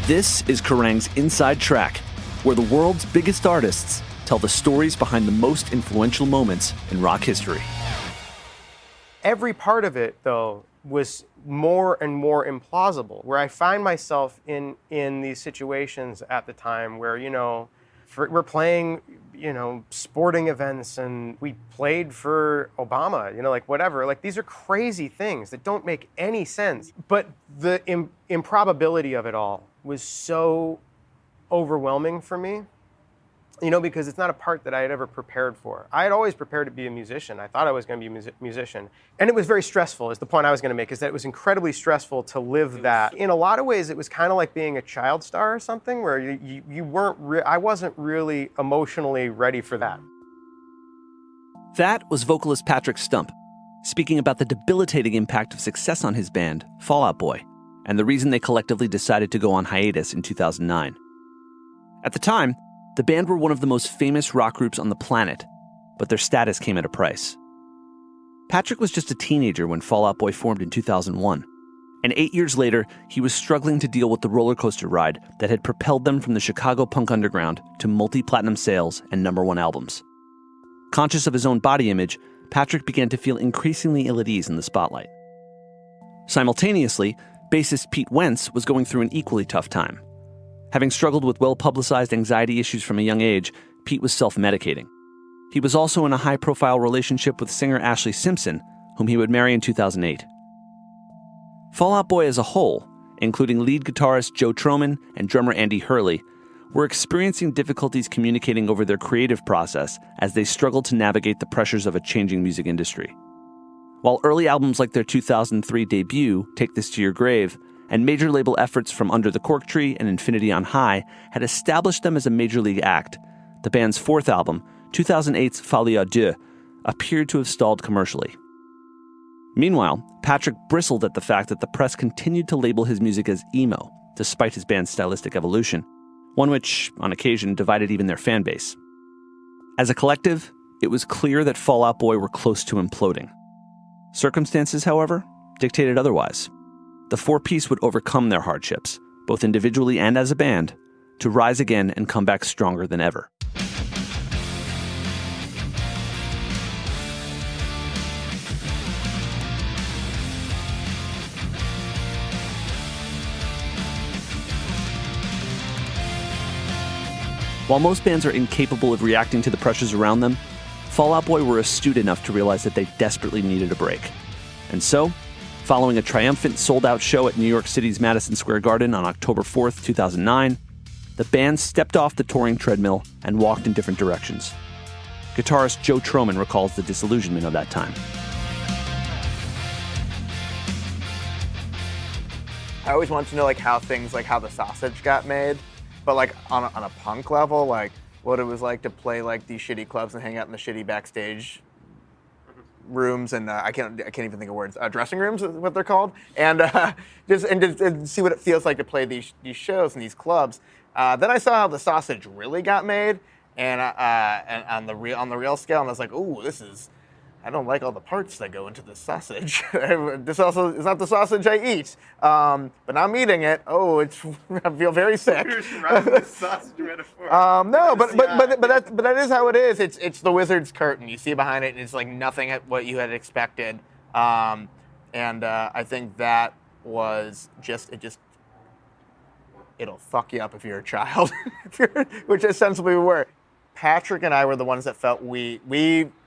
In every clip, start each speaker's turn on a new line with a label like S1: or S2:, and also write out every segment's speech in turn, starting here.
S1: This is Kerrang's Inside Track, where the world's biggest artists tell the stories behind the most influential moments in rock history.
S2: Every part of it, though, was more and more implausible, where I find myself in these situations at the time where, we're playing, sporting events, and we played for Obama, whatever. Like, these are crazy things that don't make any sense. But the improbability of it all was so overwhelming for me, because it's not a part that I had ever prepared for. I had always prepared to be a musician. I thought I was going to be a musician. And it was very stressful, is the point I was going to make, is that it was incredibly stressful to live that. In a lot of ways, it was kind of like being a child star or something, where I wasn't really emotionally ready for that.
S1: That was vocalist Patrick Stump, speaking about the debilitating impact of success on his band, Fall Out Boy, and the reason they collectively decided to go on hiatus in 2009. At the time, the band were one of the most famous rock groups on the planet, but their status came at a price. Patrick was just a teenager when Fall Out Boy formed in 2001, and 8 years later, he was struggling to deal with the roller coaster ride that had propelled them from the Chicago punk underground to multi-platinum sales and #1 albums. Conscious of his own body image, Patrick began to feel increasingly ill at ease in the spotlight. Simultaneously, bassist Pete Wentz was going through an equally tough time. Having struggled with well-publicized anxiety issues from a young age, Pete was self-medicating. He was also in a high-profile relationship with singer Ashley Simpson, whom he would marry in 2008. Fall Out Boy as a whole, including lead guitarist Joe Thurman and drummer Andy Hurley, were experiencing difficulties communicating over their creative process as they struggled to navigate the pressures of a changing music industry. While early albums like their 2003 debut, Take This to Your Grave, and major label efforts from Under the Cork Tree and Infinity on High had established them as a major league act, the band's fourth album, 2008's Folie à Deux, appeared to have stalled commercially. Meanwhile, Patrick bristled at the fact that the press continued to label his music as emo, despite his band's stylistic evolution, one which, on occasion, divided even their fan base. As a collective, it was clear that Fall Out Boy were close to imploding. Circumstances, however, dictated otherwise. The four-piece would overcome their hardships, both individually and as a band, to rise again and come back stronger than ever. While most bands are incapable of reacting to the pressures around them, Fall Out Boy were astute enough to realize that they desperately needed a break. And so, following a triumphant sold-out show at New York City's Madison Square Garden on October 4th, 2009, the band stepped off the touring treadmill and walked in different directions. Guitarist Joe Thurman recalls the disillusionment of that time.
S3: I always wanted to know how the sausage got made, but on a punk level, what it was like to play these shitty clubs and hang out in the shitty backstage rooms, and I can't even think of words. Dressing rooms is what they're called, and just see what it feels like to play these shows and these clubs. Then I saw how the sausage really got made, and on the real scale, and I was like, ooh, I don't like all the parts that go into this sausage. This also is not the sausage I eat, but I'm eating it. Oh, I feel very sick.
S2: Sausage metaphor.
S3: No, but that is how it is. It's the wizard's curtain. You see behind it, and it's nothing at what you had expected. And I think that was it'll fuck you up if you're a child, which ostensibly we were. Patrick and I were the ones that felt we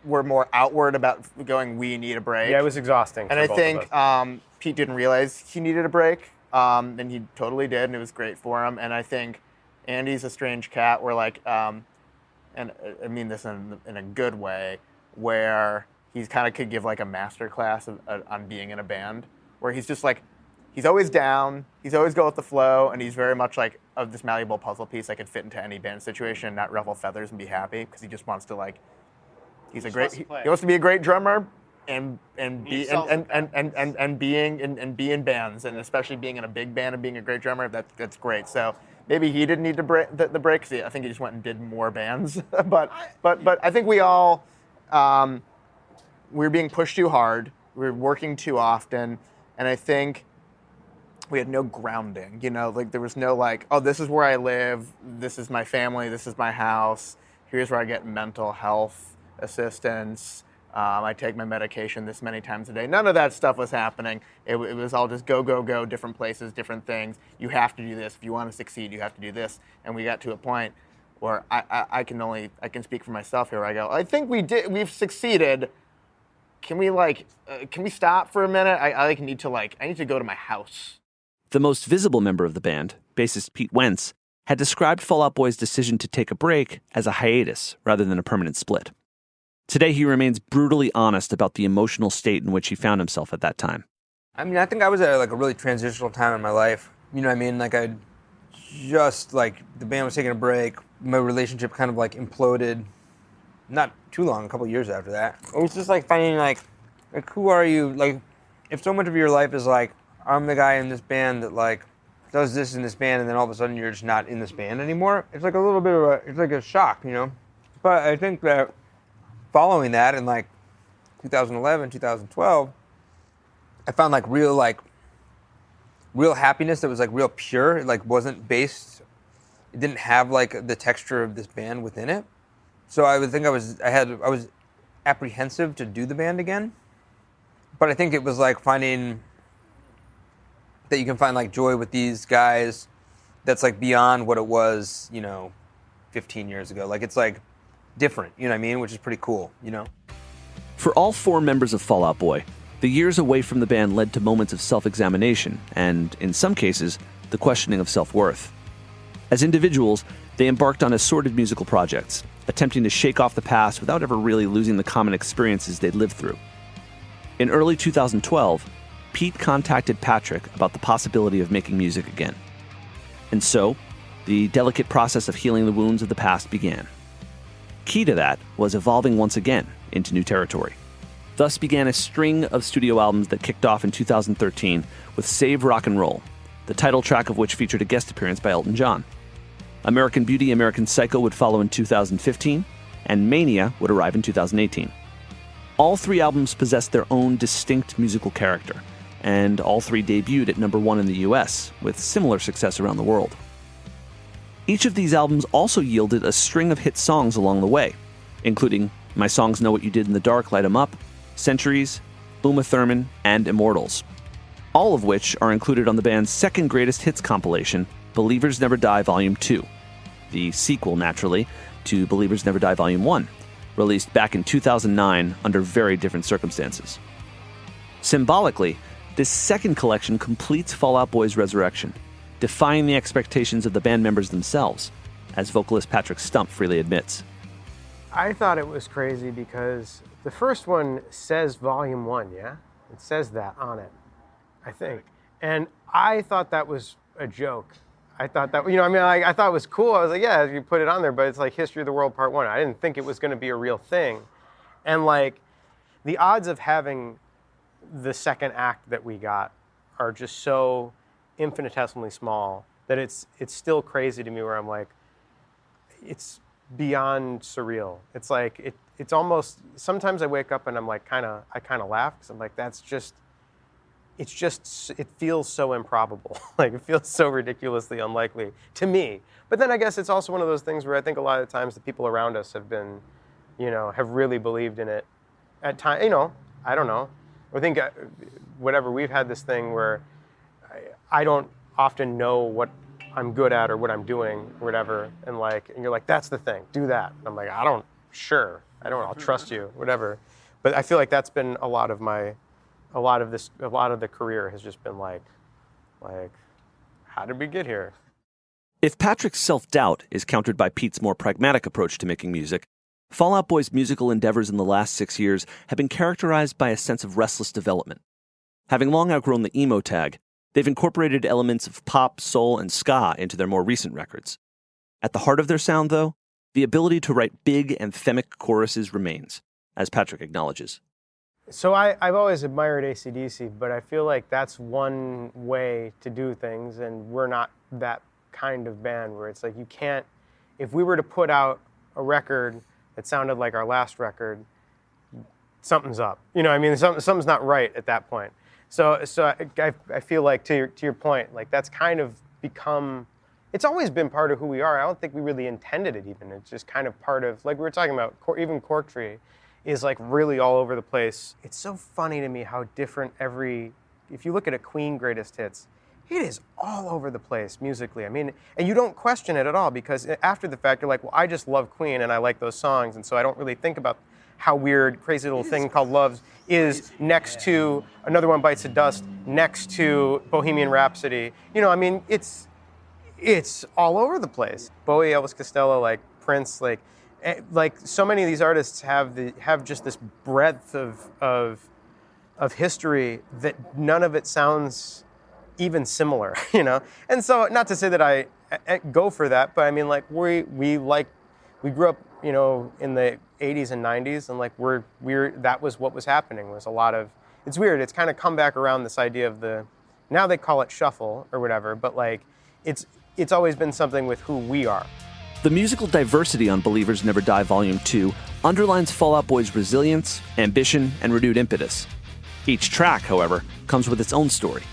S3: were more outward about going, we need a break.
S2: Yeah, it was exhausting.
S3: And I think Pete didn't realize he needed a break, and he totally did, and it was great for him. And I think Andy's a strange cat where and I mean this in a good way, where he's kind of could give a master class on being in a band, where he's just he's always down, he's always go with the flow, and he's very much of this malleable puzzle piece that could fit into any band situation and not ruffle feathers and be happy, because he just wants to he wants to be a great drummer and be in bands, and especially being in a big band and being a great drummer. That's great. So maybe he didn't need the break. I think he just went and did more bands. but I think we all we were being pushed too hard. We were working too often, and I think we had no grounding, you know, like there was no like, oh, this is where I live, this is my family, this is my house, here's where I get mental health assistance, I take my medication this many times a day. None of that stuff was happening. It was all just go, go, go, different places, different things. You have to do this. If you want to succeed, you have to do this. And we got to a point where I can speak for myself here, where I go, I think we've succeeded. Can we stop for a minute? I need to go to my house.
S1: The most visible member of the band, bassist Pete Wentz, had described Fall Out Boy's decision to take a break as a hiatus rather than a permanent split. Today, he remains brutally honest about the emotional state in which he found himself at that time.
S4: I mean, I think I was at like a really transitional time in my life. You know what I mean? Like I just like the band was taking a break. My relationship kind of like imploded. Not too long, a couple of years after that. It was just like finding like who are you? Like if so much of your life is like, I'm the guy in this band that like does this in this band, and then all of a sudden you're just not in this band anymore. It's like a little bit of it's like a shock, you know? But I think that following that in like 2011, 2012, I found like real happiness that was like real pure. It like wasn't based, it didn't have like the texture of this band within it. So I would think I was apprehensive to do the band again. But I think it was like finding that you can find like joy with these guys that's like beyond what it was, you know, 15 years ago. Like it's like different, you know what I mean? Which is pretty cool, you know?
S1: For all four members of Fall Out Boy, the years away from the band led to moments of self-examination and, in some cases, the questioning of self-worth. As individuals, they embarked on assorted musical projects, attempting to shake off the past without ever really losing the common experiences they'd lived through. In early 2012, Pete contacted Patrick about the possibility of making music again. And so, the delicate process of healing the wounds of the past began. Key to that was evolving once again into new territory. Thus began a string of studio albums that kicked off in 2013 with Save Rock and Roll, the title track of which featured a guest appearance by Elton John. American Beauty, American Psycho would follow in 2015, and Mania would arrive in 2018. All three albums possessed their own distinct musical character, and all three debuted at #1 in the US, with similar success around the world. Each of these albums also yielded a string of hit songs along the way, including My Songs Know What You Did in the Dark, Light 'Em Up, Centuries, Uma Thurman, and Immortals, all of which are included on the band's second greatest hits compilation, Believers Never Die Volume 2, the sequel, naturally, to Believers Never Die Volume 1, released back in 2009 under very different circumstances. Symbolically, this second collection completes Fall Out Boy's resurrection, defying the expectations of the band members themselves, as vocalist Patrick Stump freely admits.
S2: I thought it was crazy because the first one says Volume 1, yeah? It says that on it, I think. And I thought that was a joke. I thought that, I thought it was cool. I was like, yeah, you put it on there, but it's like History of the World Part 1. I didn't think it was going to be a real thing. And like, the odds of having the second act that we got are just so infinitesimally small that it's still crazy to me, where I'm like, it's beyond surreal. It's like, it's almost, sometimes I wake up and I'm like, I kind of laugh, because I'm like, it feels so improbable. Like, it feels so ridiculously unlikely to me. But then I guess it's also one of those things where I think a lot of the times the people around us have been, have really believed in it at times, I don't know. I think whatever, we've had this thing where I don't often know what I'm good at or what I'm doing or whatever, and you're like, that's the thing, do that. And I'm like, I'll trust you, whatever. But I feel like that's been a lot of the career has just been like, how did we get here?
S1: If Patrick's self-doubt is countered by Pete's more pragmatic approach to making music, Fall Out Boy's musical endeavors in the last 6 years have been characterized by a sense of restless development. Having long outgrown the emo tag, they've incorporated elements of pop, soul, and ska into their more recent records. At the heart of their sound, though, the ability to write big, anthemic choruses remains, as Patrick acknowledges.
S2: So I've always admired AC/DC, but I feel like that's one way to do things, and we're not that kind of band where it's like you can't, if we were to put out a record that sounded like our last record, something's up. Something's not right at that point. So I feel like to your point, like that's kind of become, it's always been part of who we are. I don't think we really intended it even. It's just kind of part of, like we were talking about, even Cork Tree is like really all over the place. It's so funny to me how different if you look at a Queen greatest hits, it is all over the place musically. I mean, and you don't question it at all because after the fact, you're like, well, I just love Queen and I like those songs. And so I don't really think about how weird Crazy Little Thing Called Love is next to Another One Bites the Dust, next to Bohemian Rhapsody. You know, I mean, it's all over the place. Bowie, Elvis Costello, like Prince, like so many of these artists have just this breadth of history that none of it sounds even similar, you know? And so, not to say that I go for that, but I mean, like, we grew up, you know, in the 80s and 90s, and like, that was what was happening, was a lot of, it's weird, it's kind of come back around, this idea of now they call it shuffle or whatever, but like, it's always been something with who we are.
S1: The musical diversity on Believers Never Die Volume 2 underlines Fall Out Boy's resilience, ambition, and renewed impetus. Each track, however, comes with its own story,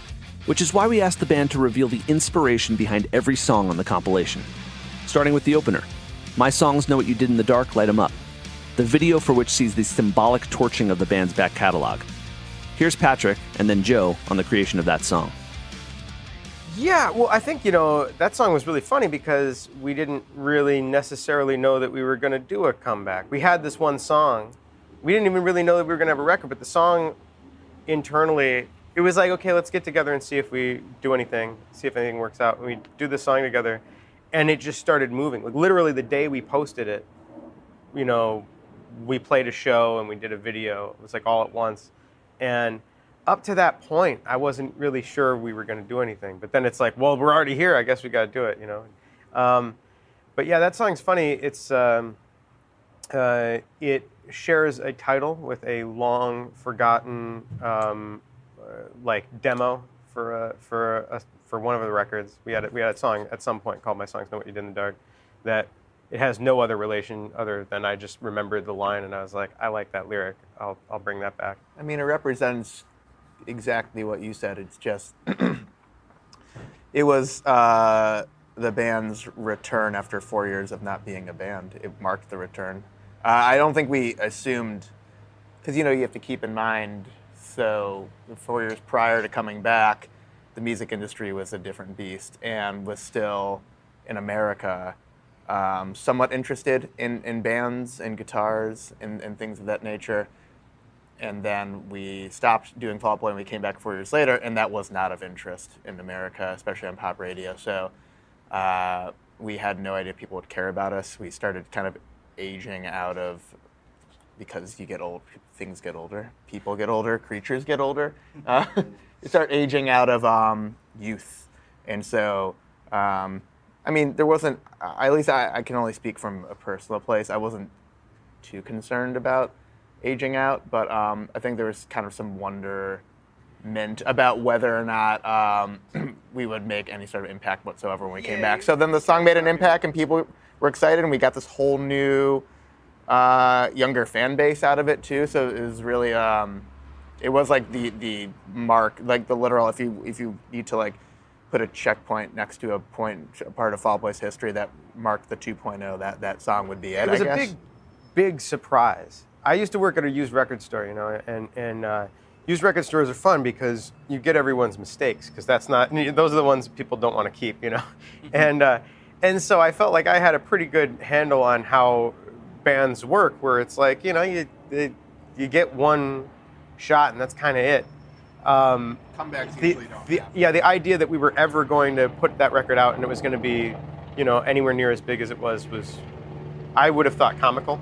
S1: which is why we asked the band to reveal the inspiration behind every song on the compilation. Starting with the opener, My Songs Know What You Did in the Dark, Light 'Em Up, the video for which sees the symbolic torching of the band's back catalog. Here's Patrick and then Joe on the creation of that song.
S2: Yeah, well, I think, you know, that song was really funny because we didn't really necessarily know that we were going to do a comeback. We had this one song. We didn't even really know that we were going to have a record, but the song internally, it was like, okay, let's get together and see if we do anything, see if anything works out. And we do this song together, and it just started moving. Like literally the day we posted it, you know, we played a show and we did a video. It was like all at once. And up to that point, I wasn't really sure we were going to do anything. But then it's like, well, we're already here. I guess we got to do it, you know. But yeah, that song's funny. It's it shares a title with a long forgotten like demo for one of the records. We had a song at some point called "My Songs Know What You Did in the Dark," that it has no other relation other than I just remembered the line and I was like, I like that lyric. I'll bring that back.
S3: I mean, it represents exactly what you said. It's just it was the band's return after 4 years of not being a band. It marked the return. I don't think we assumed, because, you know, you have to keep in mind, so 4 years prior to coming back, the music industry was a different beast and was still, in America, somewhat interested in bands and guitars and things of that nature. And then we stopped doing Fall Out Boy and we came back 4 years later, and that was not of interest in America, especially on pop radio. So we had no idea people would care about us. We started kind of aging out of, because you get old, things get older, people get older, creatures get older. You start aging out of youth. And so, I mean, there wasn't, at least I can only speak from a personal place. I wasn't too concerned about aging out, but I think there was kind of some wonderment about whether or not we would make any sort of impact whatsoever when we came back. So then the song made an impact and people were excited, and we got this whole new younger fan base out of it too. So it was really, it was like the mark, like the literal, if you need to like put a checkpoint next to a part of Fall Out Boy's history that marked the 2.0, that song would be it.
S2: It was a big surprise. I used to work at a used record store, you know, and used record stores are fun because you get everyone's mistakes, because those are the ones people don't want to keep, you know. And so I felt like I had a pretty good handle on how bands work, where it's like, you know, you get one shot and that's kind of it.
S3: Comebacks usually don't happen.
S2: Yeah, the idea that we were ever going to put that record out and it was going to be, you know, anywhere near as big as it was I would have thought comical.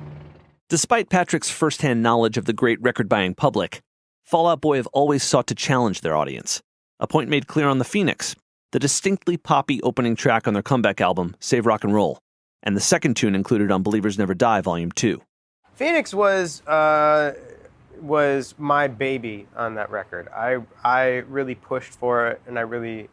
S1: Despite Patrick's firsthand knowledge of the great record-buying public, Fall Out Boy have always sought to challenge their audience, a point made clear on The Phoenix, the distinctly poppy opening track on their comeback album, Save Rock and Roll, and the second tune included on Believers Never Die, Volume 2.
S2: Phoenix was my baby on that record. I really pushed for it, and I really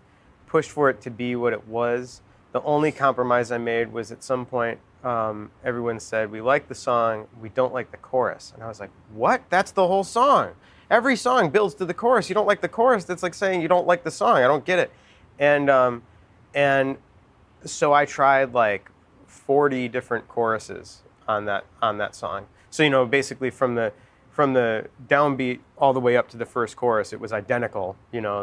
S2: pushed for it to be what it was. The only compromise I made was at some point, everyone said, we like the song, we don't like the chorus. And I was like, what? That's the whole song. every song builds to the chorus. You don't like the chorus, that's like saying you don't like the song. I don't get it. And so I tried like 40 different choruses on that song. So basically from the downbeat all the way up to the first chorus, it was identical,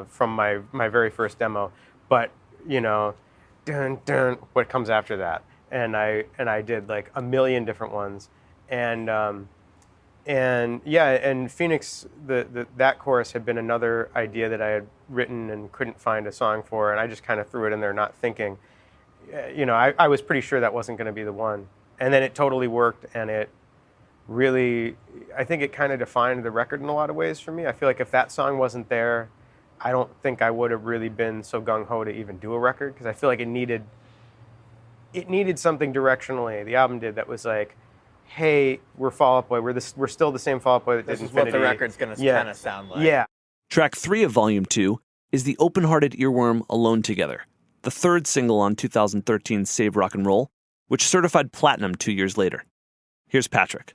S2: from my very first demo. But dun dun, what comes after that? And I did like a million different ones, and Phoenix, that chorus had been another idea that I had written and couldn't find a song for, and I just kind of threw it in there, not thinking. I was pretty sure that wasn't going to be the one, and then it totally worked, and it really, I think it kind of defined the record in a lot of ways for me. I feel like if that song wasn't there, I don't think I would have really been so gung-ho to even do a record, because I feel like it needed something directionally. The album did that was like, hey, we're Fall Out Boy. We're still the same Fall Out Boy that
S3: this
S2: did
S3: is
S2: Infinity.
S3: what the record's going to kind of sound like.
S2: Yeah.
S1: Track 3 of Volume 2 is the open-hearted earworm Alone Together, the third single on 2013's Save Rock and Roll, which certified platinum 2 years later. Here's Patrick.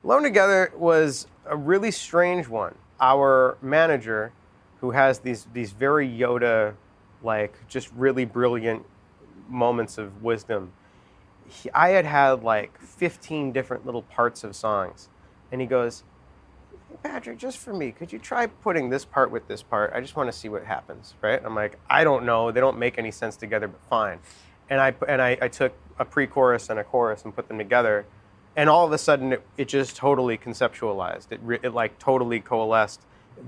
S2: Alone Together was a really strange one. Our manager, who has these very Yoda, like just really brilliant moments of wisdom, I had like 15 different little parts of songs, and he goes, hey, Patrick, just for me, could you try putting this part with this part? I just want to see what happens, right? I'm like, I don't know, they don't make any sense together, but fine. And I took a pre-chorus and a chorus and put them together, and all of a sudden it just totally conceptualized. It like totally coalesced.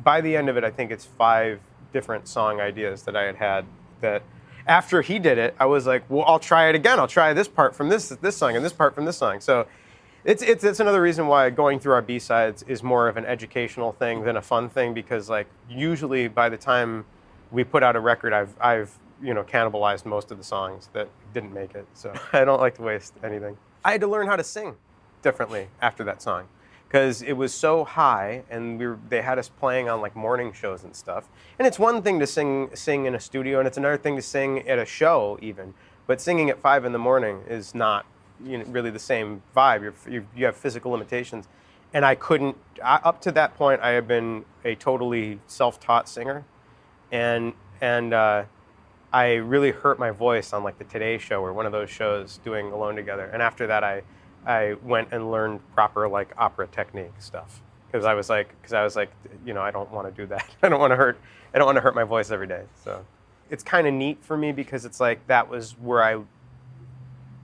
S2: By the end of it, I think it's 5 different song ideas that I had that after he did it, I was like, well, I'll try it again. I'll try this part from this song and this part from this song. So it's another reason why going through our B-sides is more of an educational thing than a fun thing, because like usually by the time we put out a record, I've cannibalized most of the songs that didn't make it. So I don't like to waste anything. I had to learn how to sing differently after that song, because it was so high, and they had us playing on like morning shows and stuff. And it's one thing to sing in a studio, and it's another thing to sing at a show even. But singing at 5 a.m. is not really the same vibe. You have physical limitations, and I couldn't. Up to that point, I had been a totally self-taught singer, and I really hurt my voice on like the Today Show or one of those shows doing Alone Together. And after that, I went and learned proper like opera technique stuff, because I was like, I don't want to do that. I don't want to hurt my voice every day. So it's kind of neat for me, because it's like that was where I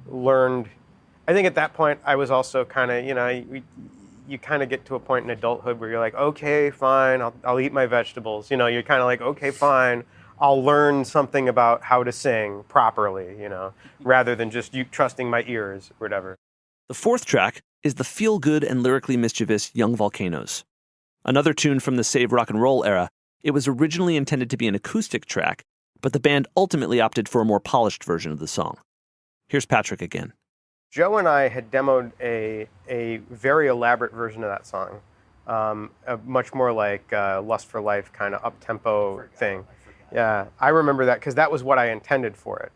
S2: learned. I think at that point I was also kind of, you kind of get to a point in adulthood where you're like, okay, fine, I'll eat my vegetables. You're kind of like, okay, fine, I'll learn something about how to sing properly, rather than just you trusting my ears or whatever.
S1: The fourth track is the feel-good and lyrically mischievous Young Volcanoes. Another tune from the Save Rock and Roll era, it was originally intended to be an acoustic track, but the band ultimately opted for a more polished version of the song. Here's Patrick again.
S2: Joe and I had demoed a very elaborate version of that song, a much more like Lust for Life kind of up-tempo thing. Yeah, I remember that because that was what I intended for it.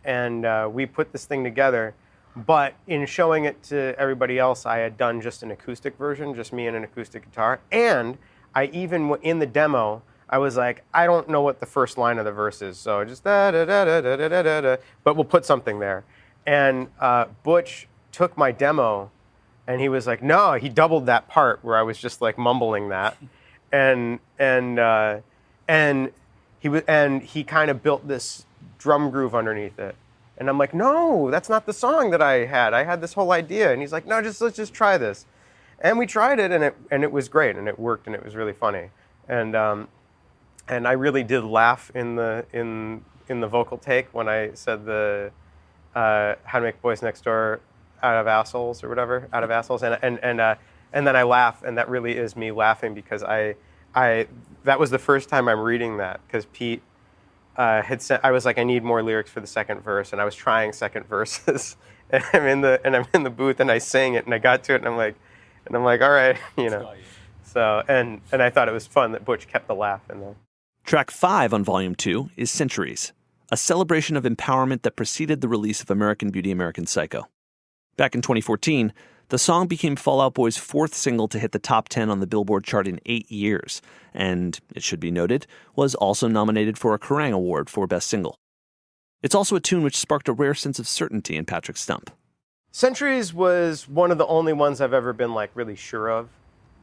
S2: And we put this thing together, but in showing it to everybody else, I had done just an acoustic version, just me and an acoustic guitar. And I even, in the demo, I was like, I don't know what the first line of the verse is, so just da-da-da-da-da-da-da-da, but we'll put something there. And Butch took my demo, and he was like, no, he doubled that part where I was just like mumbling that. And he kind of built this drum groove underneath it. And I'm like, no, that's not the song that I had. I had this whole idea. And he's like, no, let's just try this. And we tried it, and it was great, and it worked, and it was really funny. And I really did laugh in the vocal take when I said the How to Make Boys Next Door out of assholes or whatever, out of assholes. And then I laugh, and that really is me laughing, because that was the first time I'm reading that, because Pete had said, I was like, I need more lyrics for the second verse, and I was trying second verses, and I'm in the booth, and I sang it, and I got to it, and I'm like, all right, So and I thought it was fun that Butch kept the laugh in there.
S1: Track 5 on Volume 2 is Centuries, a celebration of empowerment that preceded the release of American Beauty, American Psycho. Back in 2014, The song became Fall Out Boy's fourth single to hit the top 10 on the Billboard chart in 8 years, and, it should be noted, was also nominated for a Kerrang Award for Best Single. It's also a tune which sparked a rare sense of certainty in Patrick Stump.
S2: Centuries was one of the only ones I've ever been like really sure of.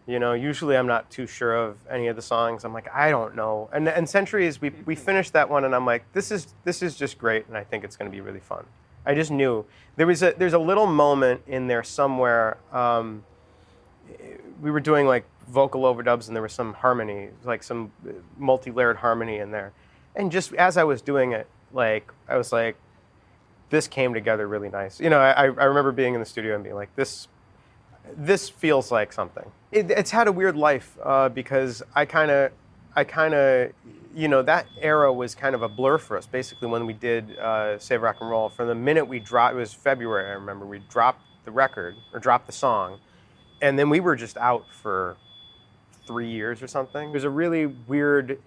S2: You know, usually I'm not too sure of any of the songs. I'm like, I don't know. And Centuries, we finished that one, and I'm like, this is just great, and I think it's going to be really fun. I just knew there's a little moment in there somewhere. We were doing like vocal overdubs, and there was some harmony, like some multi-layered harmony in there. And just as I was doing it, like I was like, this came together really nice. You know, I remember being in the studio and being like, this feels like something. It's had a weird life because I kind of, you know, that era was kind of a blur for us. Basically, when we did Save Rock and Roll, from the minute we dropped, it was February, I remember, we dropped the record, or dropped the song, and then we were just out for 3 years or something. It was a really weird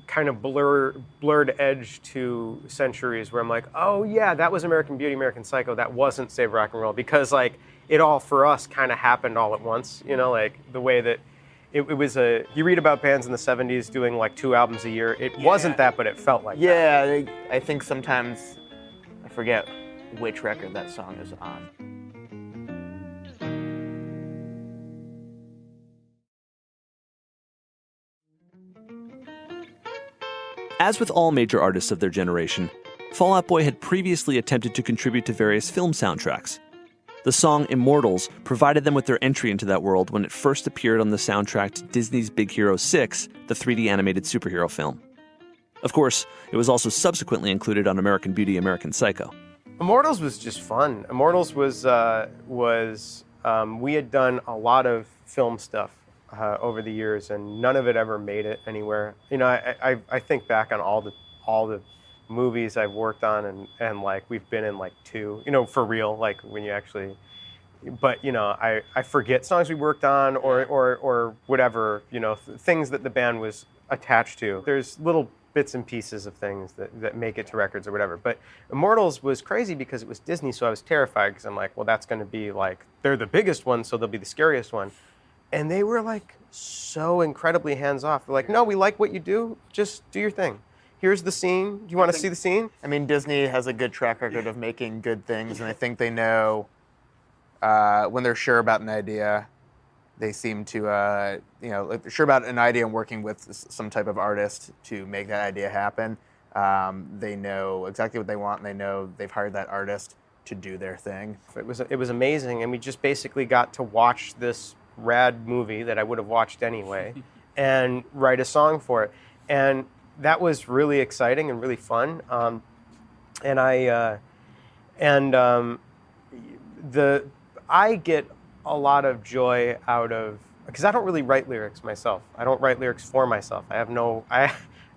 S2: kind of blurred edge to Centuries where I'm like, oh yeah, that was American Beauty, American Psycho, that wasn't Save Rock and Roll, because like it all for us kind of happened all at once, you know, like the way that it was you read about bands in the 70s doing like 2 albums a year. It wasn't that, but it felt like that.
S3: Yeah, I think sometimes I forget which record that song is on.
S1: As with all major artists of their generation, Fall Out Boy had previously attempted to contribute to various film soundtracks. The song Immortals provided them with their entry into that world when it first appeared on the soundtrack to Disney's Big Hero 6, the 3D animated superhero film. Of course, it was also subsequently included on American Beauty, American Psycho.
S2: Immortals was just fun. Immortals was we had done a lot of film stuff over the years, and none of it ever made it anywhere. You know, I think back on all the movies I've worked on, and like we've been in like 2, you know, for real, like when you actually, but you know, I forget songs we worked on or whatever, you know, things that the band was attached to. There's little bits and pieces of things that make it to records or whatever. But Immortals was crazy because it was Disney, so I was terrified because I'm like, well, that's going to be like, they're the biggest one, so they'll be the scariest one. And they were like so incredibly hands-off. They're like, no, we like what you do, just do your thing. Here's the scene. Do you want to see the scene?
S3: I mean, Disney has a good track record of making good things, and I think they know when they're sure about an idea, they seem to, you know, like they're sure about an idea and working with some type of artist to make that idea happen. They know exactly what they want, and they know they've hired that artist to do their thing.
S2: It was amazing, and we just basically got to watch this rad movie that I would have watched anyway and write a song for it. And that was really exciting and really fun. I get a lot of joy out of, because I don't really write lyrics myself. I don't write lyrics for myself. I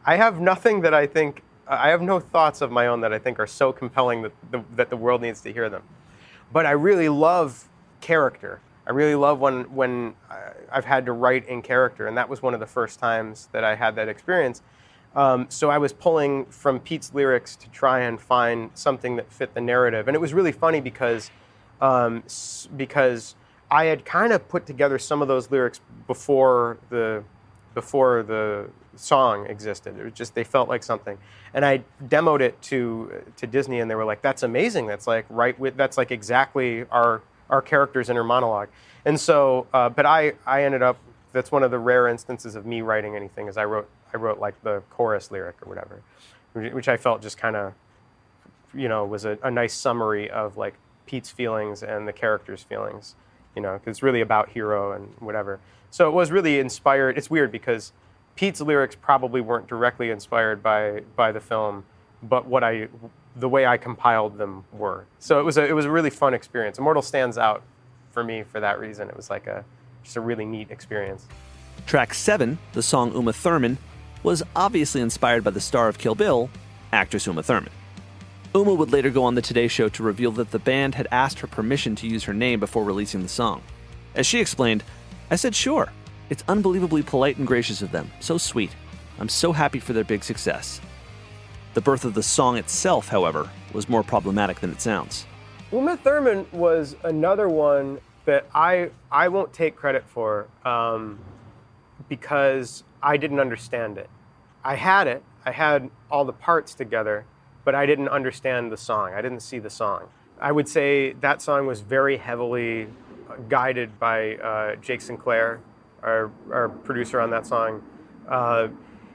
S2: have nothing that I think, I have no thoughts of my own that I think are so compelling that the world needs to hear them. But I really love character. I really love when I've had to write in character, and that was one of the first times that I had that experience. So I was pulling from Pete's lyrics to try and find something that fit the narrative. And it was really funny because I had kind of put together some of those lyrics before the song existed. It was just, they felt like something. And I demoed it to Disney, and they were like, that's amazing. That's like that's like exactly our character's inner monologue. And so, but I ended up, that's one of the rare instances of me writing anything, is I wrote like the chorus lyric or whatever, which I felt just kind of, you know, was a nice summary of like Pete's feelings and the character's feelings, you know, because it's really about Hero and whatever. So it was really inspired. It's weird because Pete's lyrics probably weren't directly inspired by the film, but the way I compiled them were. So it was a really fun experience. Immortal stands out for me for that reason. It was like just a really neat experience.
S1: Track 7, the song Uma Thurman, was obviously inspired by the star of Kill Bill, actress Uma Thurman. Uma would later go on the Today Show to reveal that the band had asked her permission to use her name before releasing the song. As she explained, I said sure. It's unbelievably polite and gracious of them. So sweet. I'm so happy for their big success. The birth of the song itself, however, was more problematic than it sounds.
S2: Uma Thurman was another one that I won't take credit for because I didn't understand it. I had all the parts together, but I didn't understand the song. I didn't see the song. I would say that song was very heavily guided by Jake Sinclair, our producer on that song,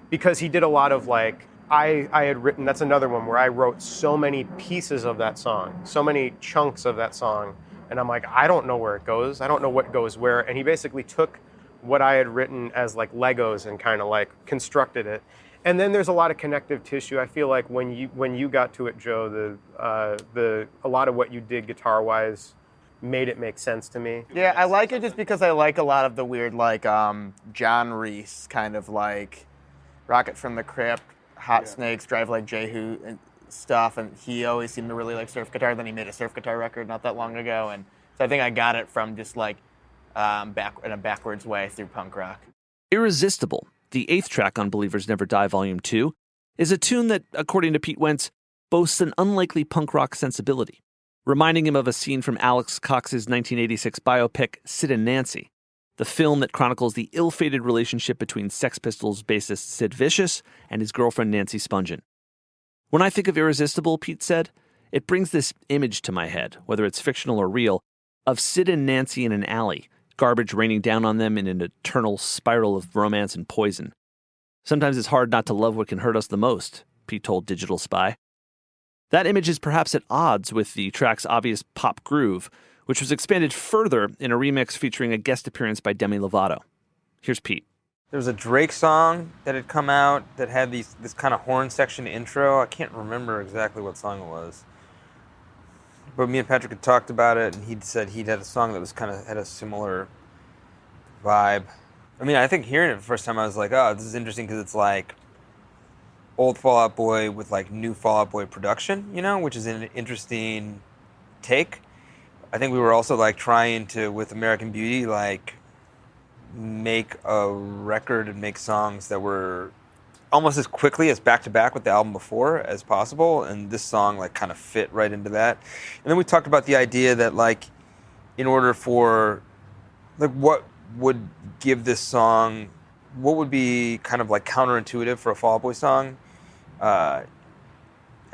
S2: because he did a lot of like, I had written, that's another one where I wrote so many pieces of that song, so many chunks of that song, and I'm like, I don't know where it goes. I don't know what goes where. And he basically took what I had written as like Legos and kind of like constructed it. And then there's a lot of connective tissue. I feel like when you got to it, Joe, a lot of what you did guitar-wise made it make sense to me.
S3: Yeah, I like it just because I like a lot of the weird, like, John Reese kind of like Rocket from the Crypt, Hot Snakes, Drive Like Jehu and stuff. And he always seemed to really like surf guitar. Then he made a surf guitar record not that long ago. And so I think I got it from just like in a backwards way through punk rock.
S1: Irresistible, the 8th track on Believers Never Die Volume 2, is a tune that, according to Pete Wentz, boasts an unlikely punk rock sensibility, reminding him of a scene from Alex Cox's 1986 biopic Sid and Nancy, the film that chronicles the ill-fated relationship between Sex Pistols bassist Sid Vicious and his girlfriend Nancy Spungen. When I think of Irresistible, Pete said, it brings this image to my head, whether it's fictional or real, of Sid and Nancy in an alley, garbage raining down on them in an eternal spiral of romance and poison. Sometimes it's hard not to love what can hurt us the most, Pete told Digital Spy. That image is perhaps at odds with the track's obvious pop groove, which was expanded further in a remix featuring a guest appearance by Demi Lovato. Here's Pete.
S4: There was a Drake song that had come out that had this kind of horn section intro. I can't remember exactly what song it was. But me and Patrick had talked about it, and he'd said he'd had a song that was kind of had a similar vibe. I mean, I think hearing it the first time, I was like, oh, this is interesting because it's like old Fall Out Boy with like new Fall Out Boy production, you know, which is an interesting take. I think we were also like trying to, with American Beauty, like make a record and make songs that were almost as quickly as back-to-back with the album before as possible, and this song like kind of fit right into that. And then we talked about the idea that like in order for like what would give this song, what would be kind of like counterintuitive for a Fall Out Boy song at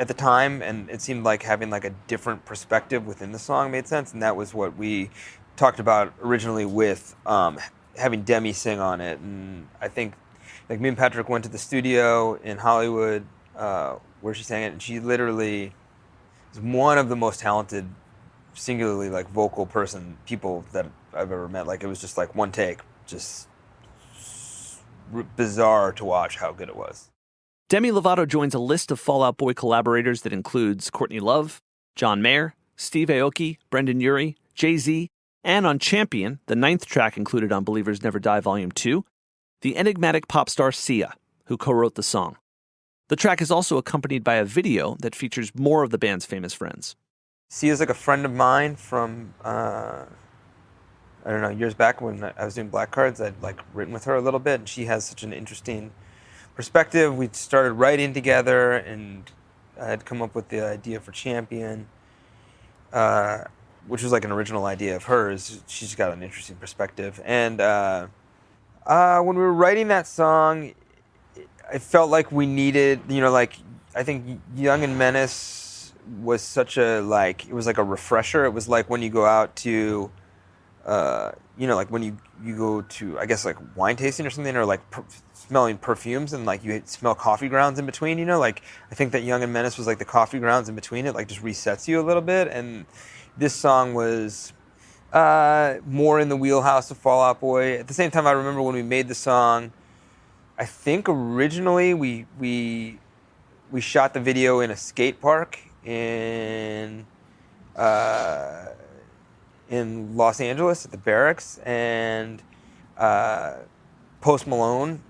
S4: the time, and it seemed like having like a different perspective within the song made sense, and that was what we talked about originally with having Demi sing on it. And I think like me and Patrick went to the studio in Hollywood where she sang it, and she literally is one of the most talented, singularly like vocal people that I've ever met. Like it was just like one take, just bizarre to watch how good it was.
S1: Demi Lovato joins a list of Fall Out Boy collaborators that includes Courtney Love, John Mayer, Steve Aoki, Brendan Urie, Jay-Z, and on Champion, the 9th track included on Believers Never Die Volume 2, the enigmatic pop star Sia, who co-wrote the song. The track is also accompanied by a video that features more of the band's famous friends.
S4: Sia's like a friend of mine from, I don't know, years back when I was doing Black Cards. I'd like written with her a little bit, and she has such an interesting perspective. We started writing together, and I had come up with the idea for Champion, which was like an original idea of hers. She's got an interesting perspective. And when we were writing that song, I felt like we needed, you know, like, I think Young and Menace was such a, like, it was like a refresher. It was like when you go out to, you know, like when you go to, I guess, like wine tasting or something, or like smelling perfumes and like you smell coffee grounds in between, you know, like I think that Young and Menace was like the coffee grounds in between. It like just resets you a little bit. And this song was more in the wheelhouse of Fall Out Boy. At the same time, I remember when we made the song, I think originally we shot the video in a skate park in Los Angeles at the Barracks, and Post Malone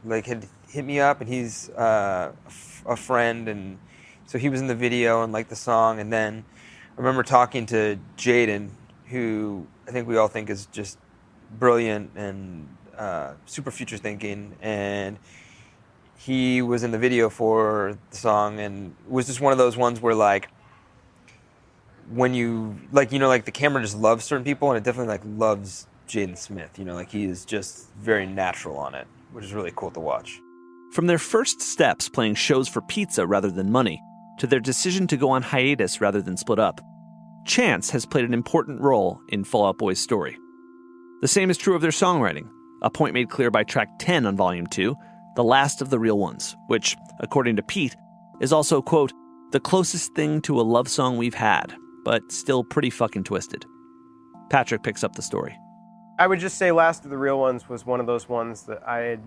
S4: like had hit me up, and he's a friend, and so he was in the video and liked the song. And then I remember talking to Jaden, who I think we all think is just brilliant and super future thinking, and he was in the video for the song, and it was just one of those ones where like when you like, like the camera just loves certain people, and it definitely like loves Jaden Smith. Like he is just very natural on it, which is really cool to watch.
S1: From their first steps playing shows for pizza rather than money, to their decision to go on hiatus rather than split up, chance has played an important role in Fall Out Boy's story. The same is true of their songwriting, a point made clear by track 10 on Volume 2, The Last of the Real Ones, which, according to Pete, is also, quote, the closest thing to a love song we've had, but still pretty fucking twisted. Patrick picks up the story.
S2: I would just say Last of the Real Ones was one of those ones that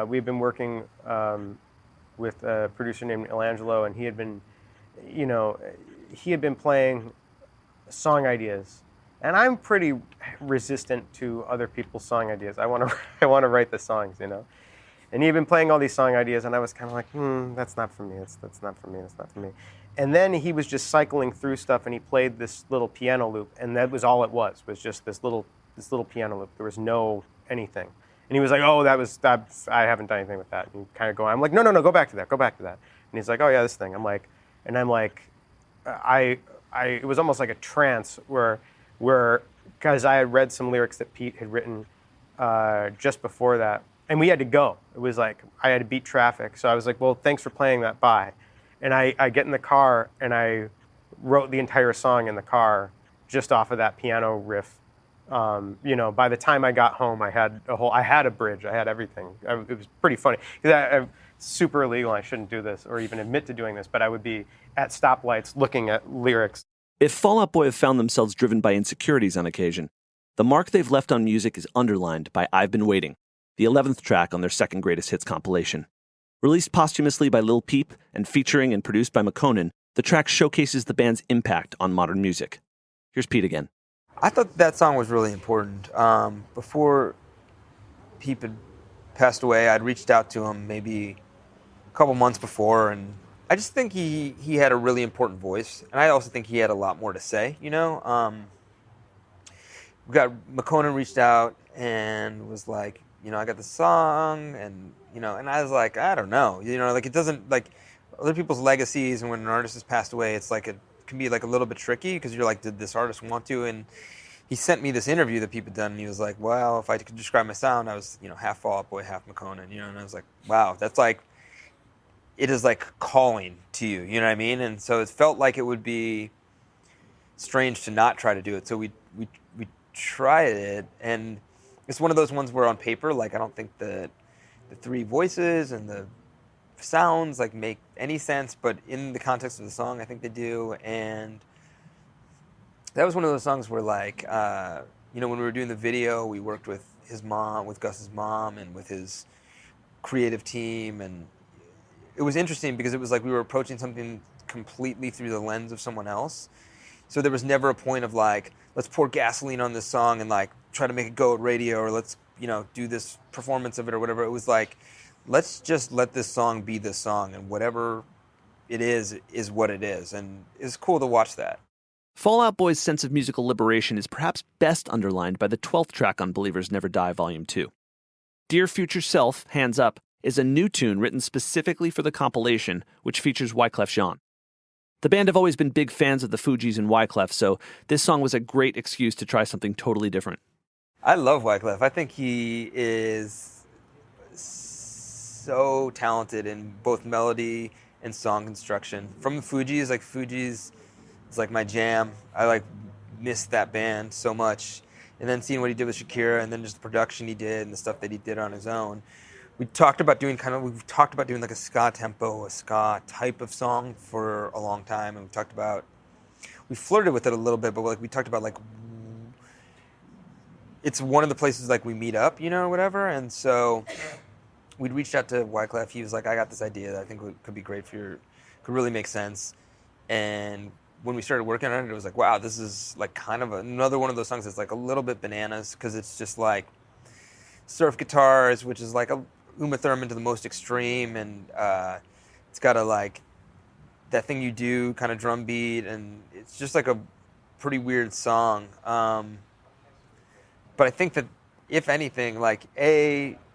S2: we've been working with a producer named Ilangelo, and he had been playing song ideas. And I'm pretty resistant to other people's song ideas. I want to write the songs, And he had been playing all these song ideas, and I was kind of like, that's not for me. That's not for me. That's not for me. And then he was just cycling through stuff, and he played this little piano loop, and that was all it was just this little piano loop. There was no anything. And he was like, oh, that I haven't done anything with that. And kind of going, I'm like, no, go back to that. And he's like, oh yeah, this thing. I'm like, it was almost like a trance where, because I had read some lyrics that Pete had written just before that, and we had to go. It was like, I had to beat traffic. So I was like, well, thanks for playing that, bye. And I get in the car, and I wrote the entire song in the car just off of that piano riff. By the time I got home, I had a bridge, I had everything. It was pretty funny. I'm super illegal, I shouldn't do this or even admit to doing this, but I would be at stoplights looking at lyrics.
S1: If Fall Out Boy have found themselves driven by insecurities on occasion, the mark they've left on music is underlined by I've Been Waiting, the 11th track on their second greatest hits compilation. Released posthumously by Lil Peep and featuring and produced by McConan, the track showcases the band's impact on modern music. Here's Pete again.
S4: I thought that song was really important. Before Peep had passed away, I'd reached out to him maybe a couple months before, and I just think he had a really important voice, and I also think he had a lot more to say, We got McConan reached out and was like, I got this song, and and I was like, I don't know, it doesn't, like, other people's legacies, and when an artist has passed away, it's like it can be like a little bit tricky, because you're like, did this artist want to? And he sent me this interview that people had done, and he was like, well, if I could describe my sound, I was, half Fall Out Boy, half McConan, and I was like, wow, that's like, it is like calling to you, you know what I mean? And so it felt like it would be strange to not try to do it. So we tried it, and it's one of those ones where on paper, like, I don't think that the three voices and the sounds like make any sense, but in the context of the song, I think they do. And that was one of those songs where, like, when we were doing the video, we worked with his mom, with Gus's mom, and with his creative team, and it was interesting because it was like we were approaching something completely through the lens of someone else. So there was never a point of like, let's pour gasoline on this song and like try to make it go at radio, or let's, do this performance of it or whatever. It was like, let's just let this song be this song, and whatever it is what it is. And it's cool to watch that.
S1: Fall Out Boy's sense of musical liberation is perhaps best underlined by the 12th track on Believers Never Die Volume 2. Dear Future Self, Hands Up, is a new tune written specifically for the compilation, which features Wyclef Jean. The band have always been big fans of the Fugees and Wyclef, so this song was a great excuse to try something totally different.
S4: I love Wyclef. I think he is so talented in both melody and song construction. From the Fugees, Fugees is like my jam. I missed that band so much. And then seeing what he did with Shakira, and then just the production he did and the stuff that he did on his own. We've talked about doing like a ska tempo, a ska type of song for a long time, and we flirted with it a little bit, but we talked about it's one of the places we meet up, whatever. And so we'd reached out to Wyclef. He was like, I got this idea that I think could be great could really make sense. And when we started working on it, it was like, wow, this is kind of another one of those songs that's a little bit bananas, because it's just surf guitars, which is a Uma Thurman to the most extreme, and it's got that thing you do kind of drum beat, and it's just a pretty weird song. But I think that if anything,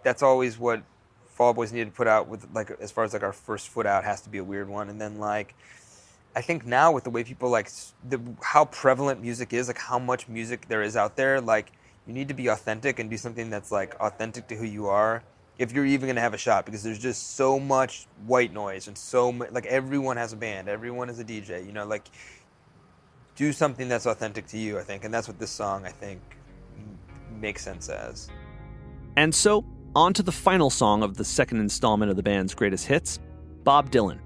S4: that's always what Fall Out Boys needed to put out with as far as our first foot out has to be a weird one, and then I think now with the way people like how prevalent music is, like how much music there is out there, like you need to be authentic and do something that's like authentic to who you are if you're even gonna have a shot, because there's just so much white noise and so much, like everyone has a band, everyone is a DJ, you know, like do something that's authentic to you, I think, and that's what this song, I think, makes sense as.
S1: And so, on to the final song of the second installment of the band's greatest hits, Bob Dylan,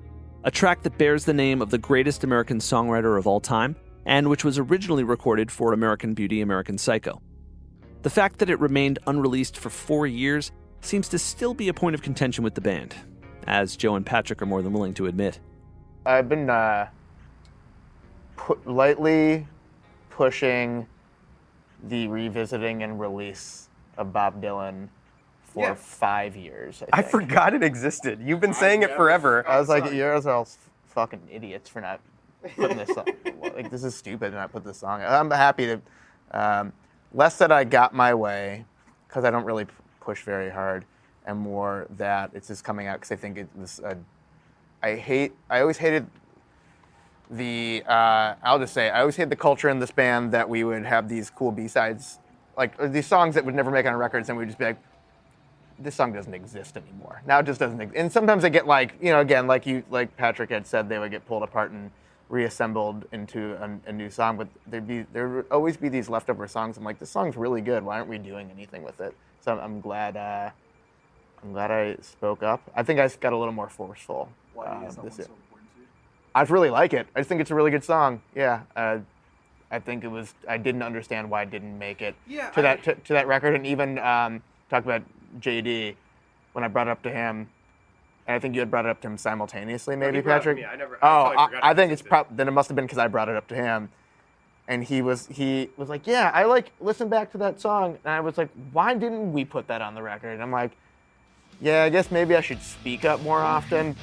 S1: a track that bears the name of the greatest American songwriter of all time, and which was originally recorded for American Beauty, American Psycho. The fact that it remained unreleased for 4 years seems to still be a point of contention with the band, as Joe and Patrick are more than willing to admit.
S3: I've been lightly pushing the revisiting and release of Bob Dylan for 5 years.
S2: I forgot it existed. You've been saying it forever.
S3: I was like, you guys are all fucking idiots for not putting this song. Like, this is stupid to not put this song. I'm happy to, less that I got my way, because I don't really push very hard, and more that it's just coming out because I think it was I always hated I'll just say, I always hated the culture in this band that we would have these cool B-sides, like these songs that would never make it on records, and we'd just be like, this song doesn't exist anymore. Now it just doesn't exist. And sometimes they get like, you know, again, like Patrick had said, they would get pulled apart and reassembled into a new song, but there would always be these leftover songs. I'm like, this song's really good. Why aren't we doing anything with it? So I'm glad I spoke up. I think I got a little more forceful.
S5: Why do you think that so important to you?
S3: I really like it. I just think it's a really good song. Yeah. I think I didn't understand why I didn't make it to that record. And even talk about JD, when I brought it up to him, and I think you had brought it up to him simultaneously, maybe, Patrick? I think it's then it must have been because I brought it up to him. And he was like, yeah, I listen back to that song. And I was like, why didn't we put that on the record? And I'm like, yeah, I guess maybe I should speak up more often.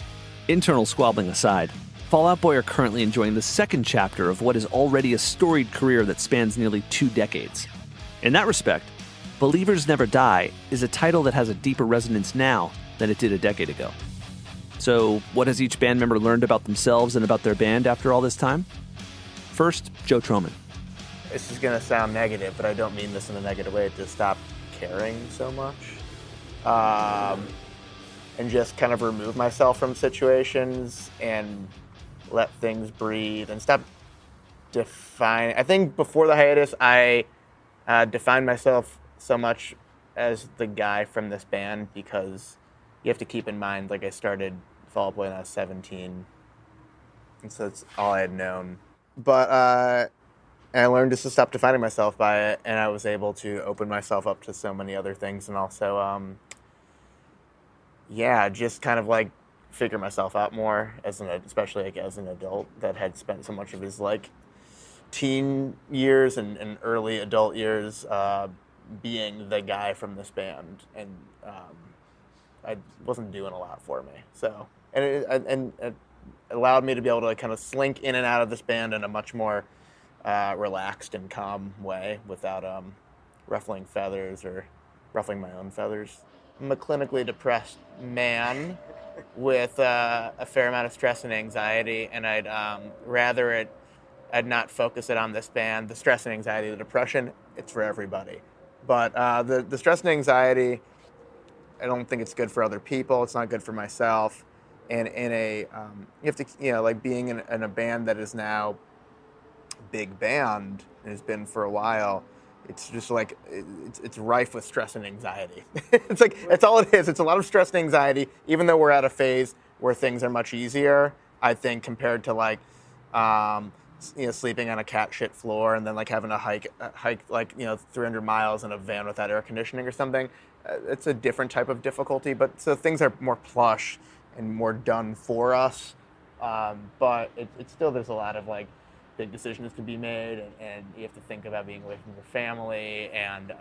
S1: Internal squabbling aside, Fall Out Boy are currently enjoying the second chapter of what is already a storied career that spans nearly 2 decades. In that respect, Believers Never Die is a title that has a deeper resonance now than it did a decade ago. So, what has each band member learned about themselves and about their band after all this time? First, Joe Thurman.
S3: This is going to sound negative, but I don't mean this in a negative way, to stop caring so much. And just kind of remove myself from situations and let things breathe and stop defining. I think before the hiatus, I defined myself so much as the guy from this band, because you have to keep in mind, like, I started Fall Out Boy when I was 17, and so that's all I had known. But and I learned just to stop defining myself by it, and I was able to open myself up to so many other things, and also, just kind of like figure myself out more especially like as an adult that had spent so much of his like teen years and early adult years being the guy from this band, and I wasn't doing a lot for me. So and it allowed me to be able to like kind of slink in and out of this band in a much more relaxed and calm way without ruffling feathers or ruffling my own feathers. I'm a clinically depressed man with a fair amount of stress and anxiety, and I'd rather I'd not focus it on this band. The stress and anxiety, the depression, it's for everybody. But the stress and anxiety, I don't think it's good for other people. It's not good for myself. And you have to, like being in a band that is now a big band and has been for a while, it's just like, it's rife with stress and anxiety. It's like, that's all it is. It's a lot of stress and anxiety, even though we're at a phase where things are much easier, I think, compared to like, sleeping on a cat shit floor and then like having to hike like, 300 miles in a van without air conditioning or something. It's a different type of difficulty, but so things are more plush and more done for us. But it's still, there's a lot of like big decisions to be made, and you have to think about being away from your family and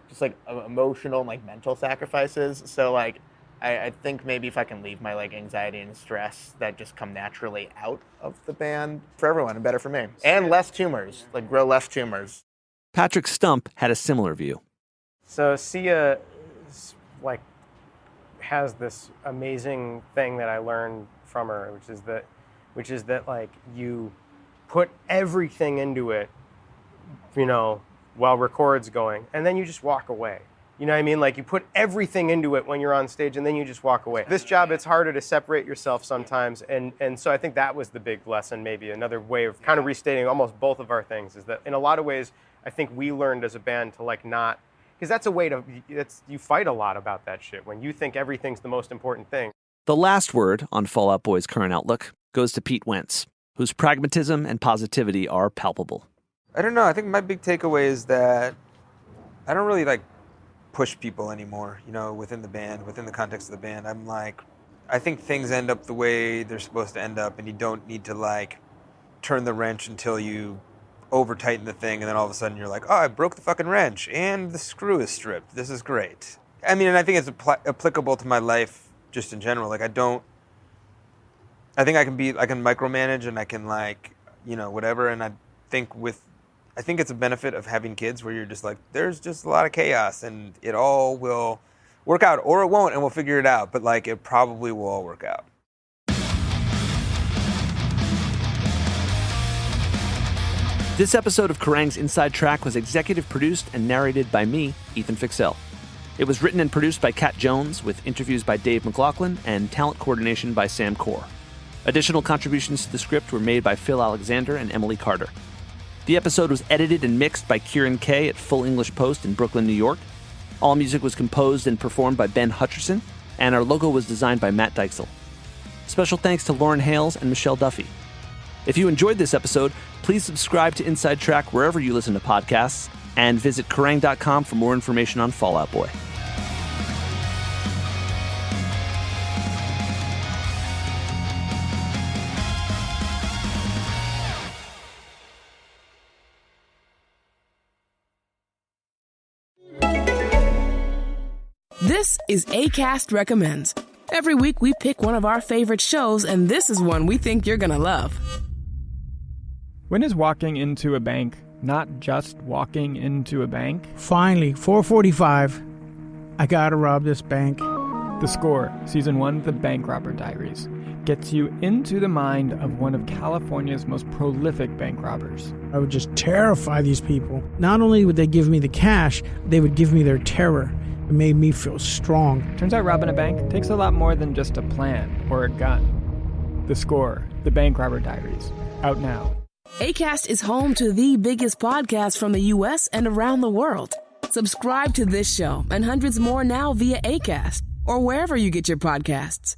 S3: just like emotional and like mental sacrifices. So like, I think maybe if I can leave my like anxiety and stress that just come naturally out of the band for everyone and better for me. And less tumors, like grow less tumors.
S1: Patrick Stump had a similar view.
S2: So Sia has this amazing thing that I learned from her, which is that which is that like you put everything into it, you know, while record's going, and then you just walk away. You know what I mean? Like you put everything into it when you're on stage and then you just walk away. This job, it's harder to separate yourself sometimes. And so I think that was the big lesson, maybe another way of kind of restating almost both of our things is that in a lot of ways, I think we learned as a band to like not, because that's a way to, you fight a lot about that shit when you think everything's the most important thing.
S1: The last word on Fall Out Boy's current outlook goes to Pete Wentz, whose pragmatism and positivity are palpable.
S4: I don't know. I think my big takeaway is that I don't really like push people anymore, you know, within the band, within the context of the band. I'm like, I think things end up the way they're supposed to end up, and you don't need to like turn the wrench until you over tighten the thing, and then all of a sudden you're like, oh, I broke the fucking wrench and the screw is stripped. This is great. I mean, and I think it's applicable to my life just in general. Like I think I can micromanage and I can like, you know, whatever. And I think it's a benefit of having kids where you're just like, there's just a lot of chaos and it all will work out, or it won't, and we'll figure it out. But like, it probably will all work out.
S1: This episode of Kerrang's Inside Track was executive produced and narrated by me, Ethan Fixell. It was written and produced by Kat Jones, with interviews by Dave McLaughlin and talent coordination by Sam Core. Additional contributions to the script were made by Phil Alexander and Emily Carter. The episode was edited and mixed by Kieran Kay at Full English Post in Brooklyn, New York. All music was composed and performed by Ben Hutcherson, and our logo was designed by Matt Dykesel. Special thanks to Lauren Hales and Michelle Duffy. If you enjoyed this episode, please subscribe to Inside Track wherever you listen to podcasts, and visit Kerrang.com for more information on Fall Out Boy.
S6: This is Acast Recommends. Every week we pick one of our favorite shows, and this is one we think you're gonna love.
S7: When is walking into a bank not just walking into a bank?
S8: Finally, 4:45. I gotta rob this bank.
S7: The Score, Season 1, The Bank Robber Diaries, gets you into the mind of one of California's most prolific bank robbers.
S8: I would just terrify these people. Not only would they give me the cash, they would give me their terror. It made me feel strong.
S7: Turns out robbing a bank takes a lot more than just a plan or a gun. The Score, The Bank Robber Diaries, out now.
S6: Acast is home to the biggest podcasts from the U.S. and around the world. Subscribe to this show and hundreds more now via Acast or wherever you get your podcasts.